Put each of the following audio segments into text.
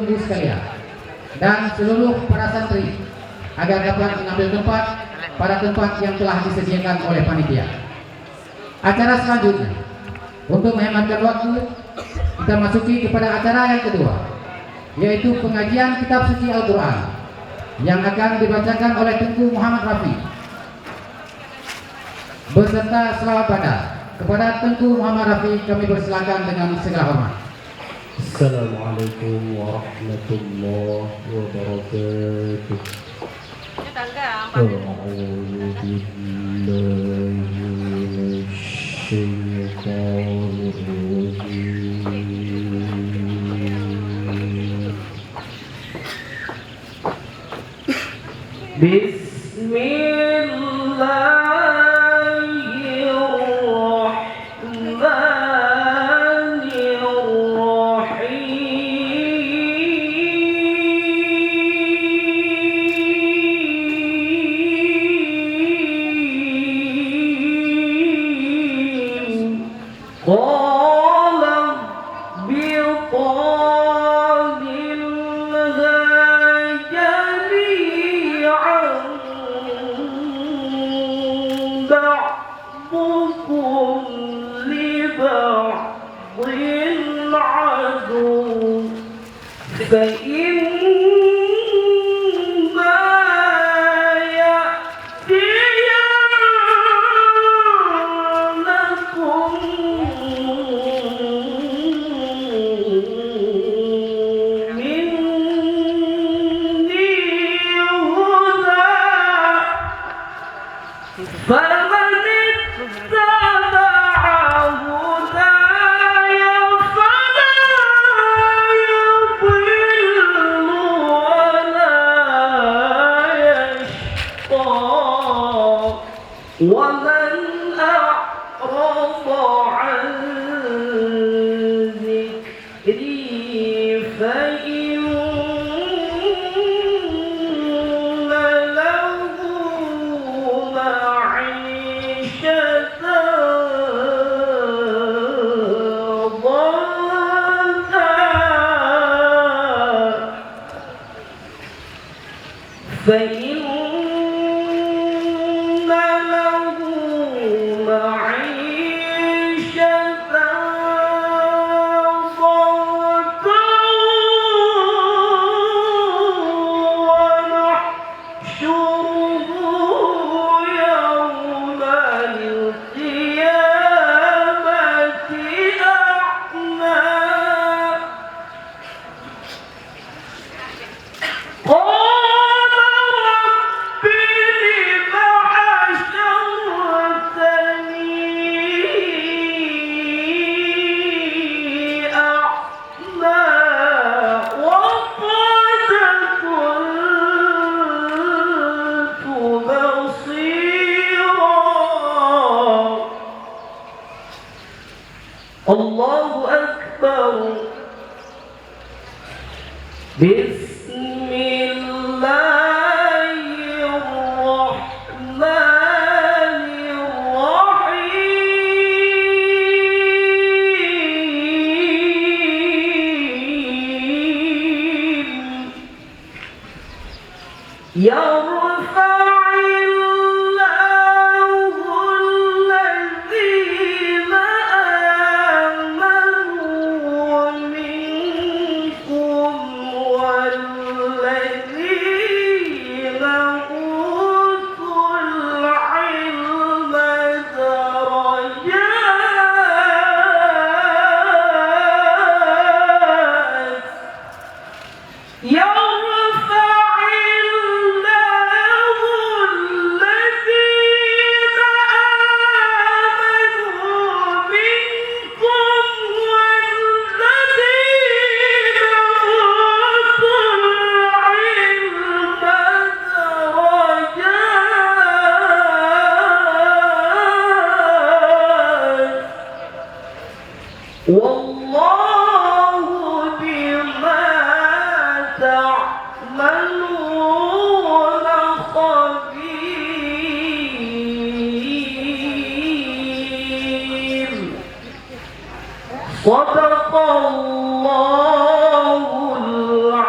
Ibu sekalian dan seluruh para santri agar dapat mengambil tempat pada tempat yang telah disediakan oleh panitia. Acara selanjutnya, untuk menghematkan waktu, kita masuki kepada acara yang kedua, yaitu pengajian kitab suci Al-Quran yang akan dibacakan oleh Tengku Muhammad Rafi beserta selawat bandar. Kepada Tengku Muhammad Rafi kami persilakan dengan segala hormat. Assalamualaikum warahmatullahi wabarakatuh. A'udzu billahi minasyaitonir rajim. Allahu Akbar. Bismillahirrahmanirrahim. Sadaqallahul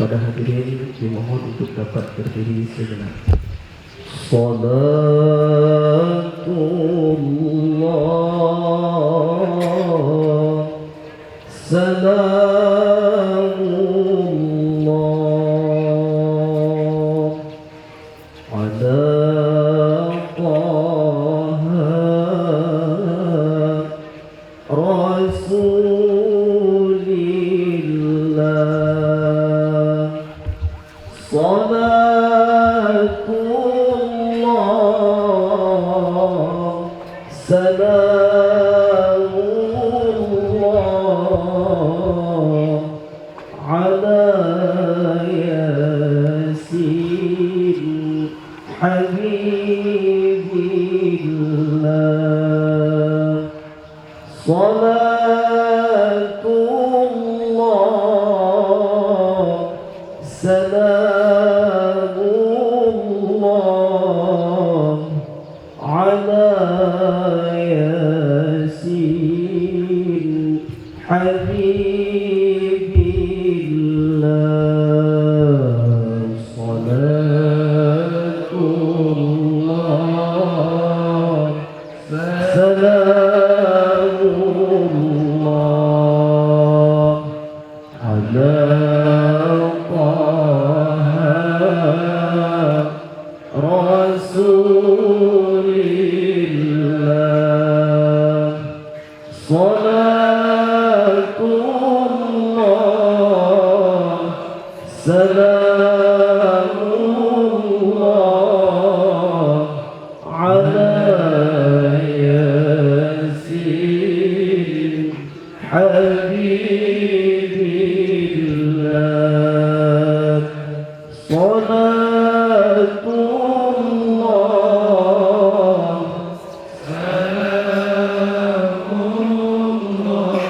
Pada hadirin dimohon untuk dapat berdiri sejenak. Salatullah salamullah ala Taha Rasulillah. Salatullah salamullah ala yasin habibillah. Salatullah salamullah ala yasin habibillah. Salatullah salamullah ala Taha Rasulillah. Salatullah salamullah ala yasin habibillah. Salatullah salamullah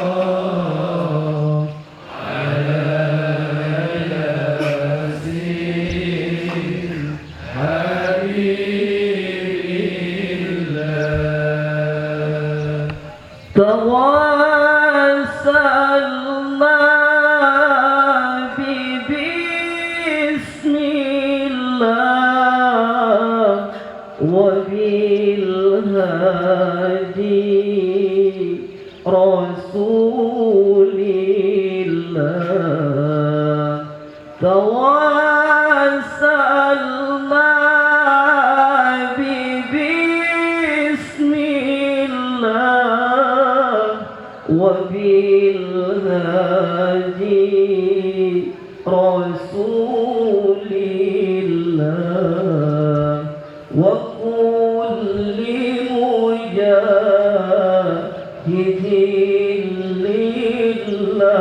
tawassalna bismillah wa bil hadi rasulillah. Tawassalna bismillah wa bil hadi rasulillah wa kulli mujahidin lillah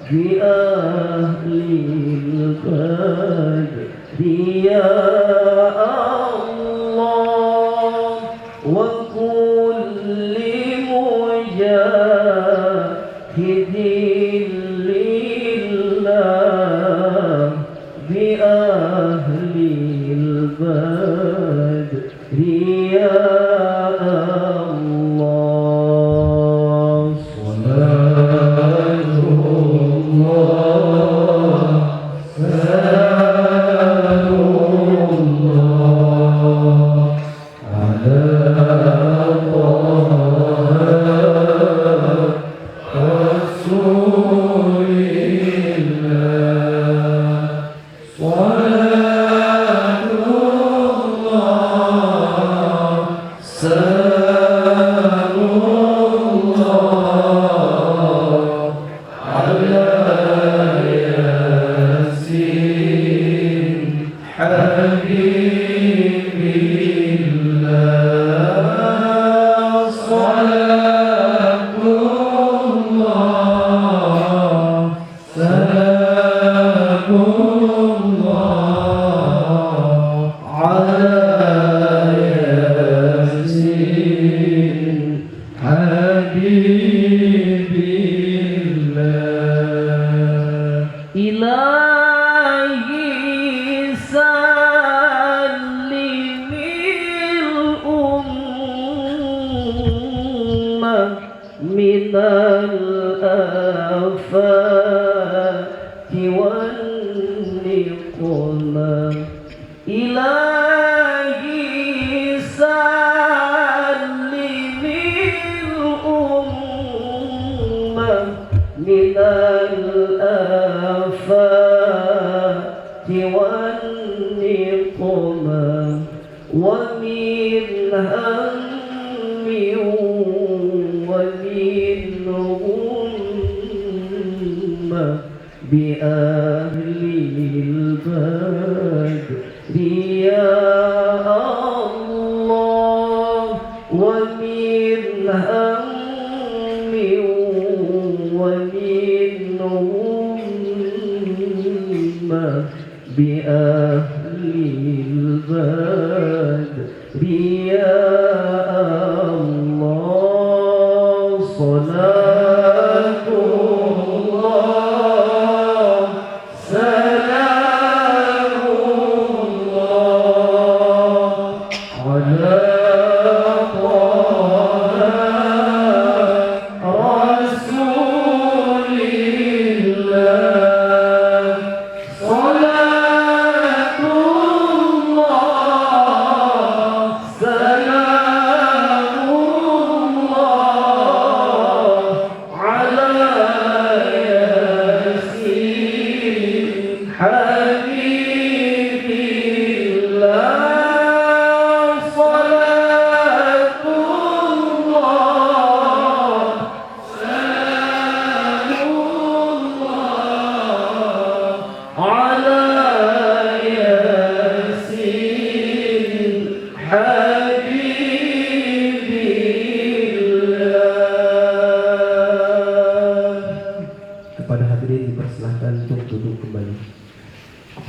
bi ahlil badri ya Allah wa kulli mujahidin lillah bi ahlil badri ya Allah. Ilahi salimil ummah minal afati ونقمة إلهي سلم الأمة من الآفات والنقمة ومن هم ومن غمة بأهل البدر يا الله ومن هم ومن غمة بأهل البدر يا الله صلاة الله سلام الله على طه رسول الله صلاة الله سلام الله على ياسين حبيب الله صلاة الله سلام الله على ياسين حبيب الله. Kepada hadirin dipersilahkan untuk duduk kembali.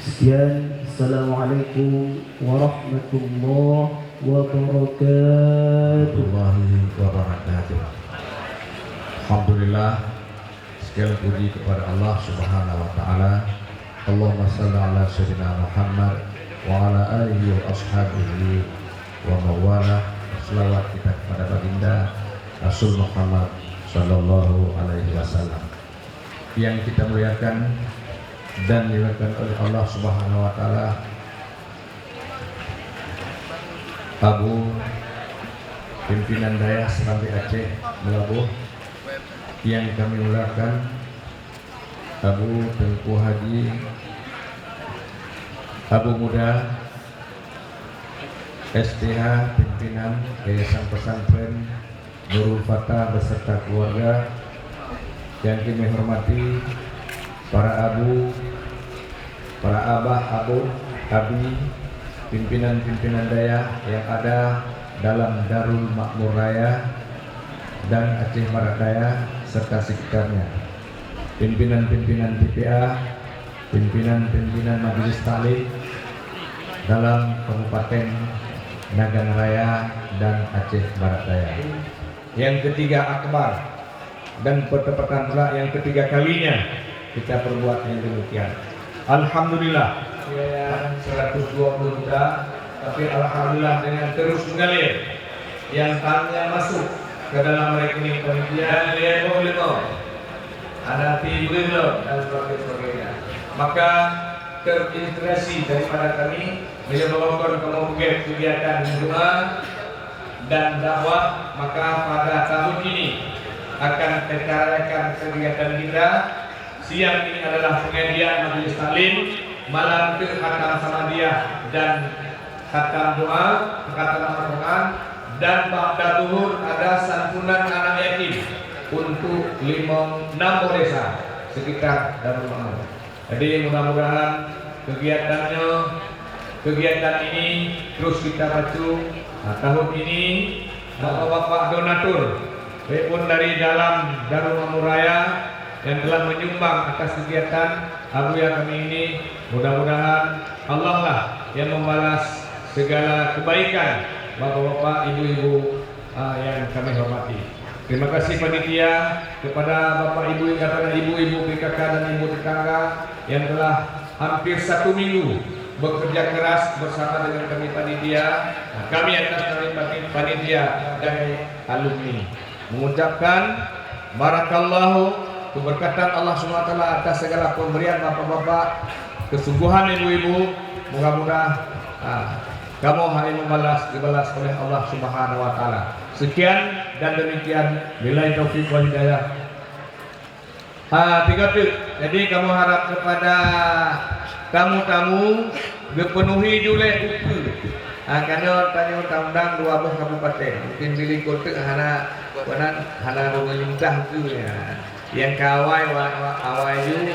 Sekian, Assalamualaikum warahmatullahi wabarakatuh. warahmatullahi wabarakatuh. Alhamdulillah, segala puji kepada Allah Subhanahu wa taala. Allahumma shalli ala sayyidina Muhammad wa ala alihi wa ashabihi wa mawala. Selawat kita kepada baginda Rasul Muhammad sallallahu alaihi wasallam yang kita muliakan dan dimuliakan oleh Allah Subhanahu wa taala. Abu pimpinan Daya Serambi Aceh Melabuh yang kami muliakan, Abu Tengku Haji Abu Muda STH pimpinan Yayasan Pesantren Nurul Fatah beserta keluarga, yang kami hormati para abu, para abah, abu, abi, pimpinan-pimpinan daya yang ada dalam Darul Makmur Raya dan Aceh Barat Daya serta sekitarnya, pimpinan-pimpinan TPA, pimpinan-pimpinan Majelis Taklim dalam Kabupaten Nagan Raya dan Aceh Barat Daya. Yang ketiga akbar, dan pertepatan pula yang ketiga kalinya kita perbuat yang demikian. Alhamdulillah, ya 120 juta, tapi alhamdulillah dengan terus mengalir yang tanya masuk ke dalam rekening panitia dia boleh ada belum dan sebagainya. Maka terinspirasi daripada kami menyebabkan kegiatan doa dan dakwah, maka pada tahun ini akan kita kegiatan kita. Siang ini adalah pengajian majelis taklim, malam itu khatam samadiyah dan khatam doa, khatam Al-Quran, dan ba'da zuhur ada santunan anak yatim untuk 6 desa sekitar Darul Makmur. Jadi mudah-mudahan kegiatan ini terus kita pacu. Nah, tahun ini bapak-bapak donatur pun dari dalam Darul Makmur Raya yang telah menyumbang atas kegiatan Abu yang kami ini, mudah-mudahan Allah lah yang membalas segala kebaikan bapak-bapak, ibu-ibu yang kami hormati. Terima kasih panitia kepada bapak ibu yang katakan ibu-ibu PKK dan ibu tetangga yang telah hampir 1 minggu bekerja keras bersama dengan kami panitia. Nah, kami atas nama panitia dan alumni mengucapkan barakallahu, keberkatan Allah SWT atas segala pemberian bapak-bapak kesungguhan ibu-ibu, mudah-mudahan kamu hari dibalas oleh Allah Subhanahu wa taala. Sekian dan demikian, billahi taufiq wal hidayah. Jadi kamu harap kepada tamu-tamu dipenuhi jule upu. Karena tanya undang-undang 12 kabupaten, mungkin pilih kota hana memerintah itu ya. Yang kawai awayu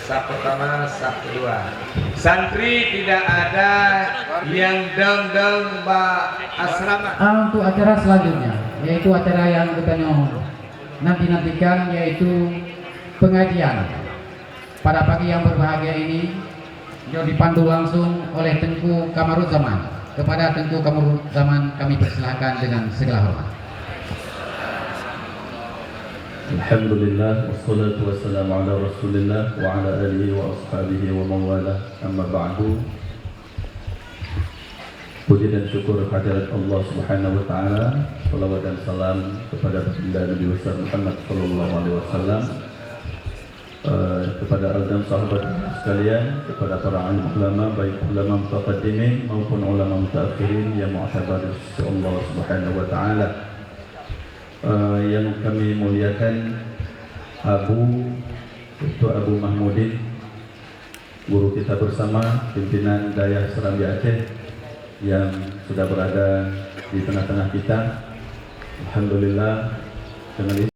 sab pertama, sab kedua. Santri tidak ada yang deng asrama. Untuk acara selanjutnya, yaitu acara yang kita nantikan, yaitu pengajian pada pagi yang berbahagia ini yang dipandu langsung oleh Tengku Kamaruzzaman. Kepada Tengku Kamaruzzaman kami persilahkan dengan segala hormat. Alhamdulillah wassalatu wassalamu ala Rasulillah wa ala alihi wa ashabihi wa mawalah, amma ba'du. Puji dan syukur kehadirat Allah Subhanahu wa taala, salawat dan salam kepada baginda Nabi besar Muhammad sallallahu alaihi wasallam, kepada al-dan sahabat sekalian, kepada para alim ulama, baik ulama mutaqaddimin maupun ulama mutaakhirin yang mu'tabar Allah Subhanahu wa taala. Yang kami muliakan Abu Mahmudin, guru kita bersama, pimpinan Dayah Serambi Aceh yang sudah berada di tengah-tengah kita. Alhamdulillah dengan